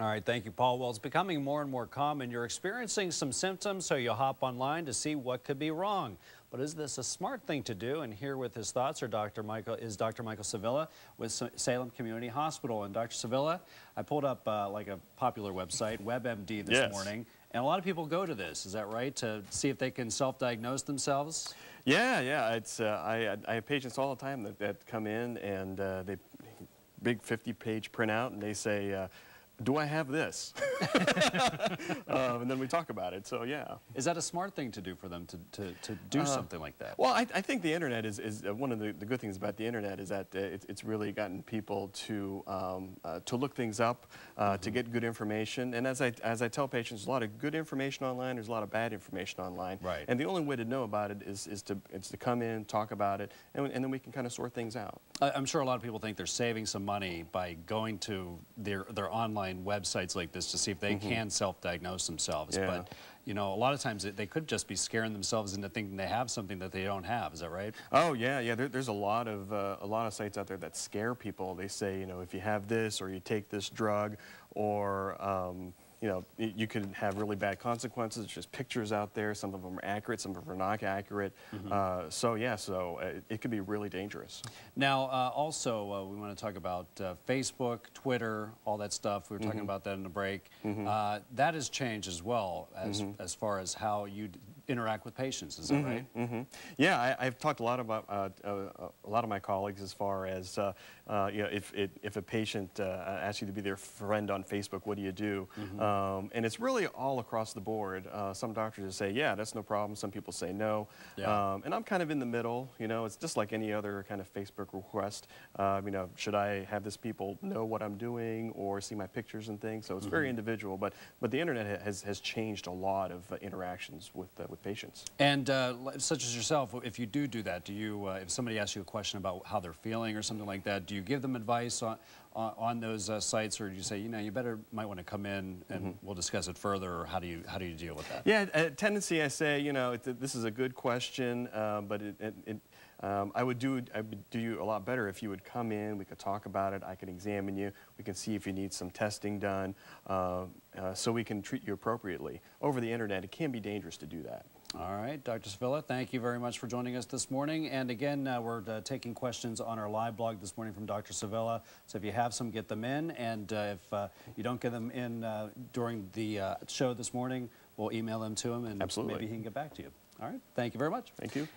All right, thank you, Paul. Well, it's becoming more and more common. You're experiencing some symptoms, so you hop online to see what could be wrong. But is this a smart thing to do? And here with his thoughts are Dr. Michael Sevilla with Salem Community Hospital. And Dr. Sevilla, I pulled up like a popular website, WebMD, this morning. And a lot of people go to this, is that right, to see if they can self-diagnose themselves? Yeah. It's I have patients all the time that come in and they big 50-page printout and they say, do I have this? And then we talk about it, so yeah. Is that a smart thing to do for them to do something like that? Well, I think the internet is one of the good things about the internet is that it's really gotten people to look things up, to get good information. And as I tell patients, there's a lot of good information online, there's a lot of bad information online. Right. And the only way to know about it is to come in, talk about it, and then we can kind of sort things out. I'm sure a lot of people think they're saving some money by going to their online websites like this to see if they can self-diagnose themselves. Yeah. But, you know, a lot of times they could just be scaring themselves into thinking they have something that they don't have. Is that right? Oh, yeah. There's a lot of sites out there that scare people. They say, you know, if you have this or you take this drug or you know, you could have really bad consequences. There's just pictures out there. Some of them are accurate, some of them are not accurate. So it could be really dangerous. Now, also, we want to talk about Facebook, Twitter, all that stuff. We were talking about that in the break. That has changed as well as far as how you interact with patients. Is that right? Yeah, I've talked a lot about a lot of my colleagues as far as you know, if a patient asks you to be their friend on Facebook, what do you do? And it's really all across the board. Some doctors will say, yeah, that's no problem. Some people say no. Yeah. And I'm kind of in the middle. You know, it's just like any other kind of Facebook request. You know, should I have this people know what I'm doing or see my pictures and things? So it's very individual. But the internet has changed a lot of interactions with patients. And such as yourself, if you do that, do you, if somebody asks you a question about how they're feeling or something like that, do you give them advice on those sites, or do you say, you know, you might want to come in and we'll discuss it further, or how do you deal with that? Yeah, a tendency I say, you know, this is a good question, but I would do you a lot better if you would come in, we could talk about it, I can examine you, we can see if you need some testing done, so we can treat you appropriately. Over the internet, it can be dangerous to do that. All right, Dr. Sevilla, thank you very much for joining us this morning. And again, we're taking questions on our live blog this morning from Dr. Sevilla. So if you have some, get them in. And if you don't get them in during the show this morning, we'll email them to him, and maybe he can get back to you. All right, thank you very much. Thank you.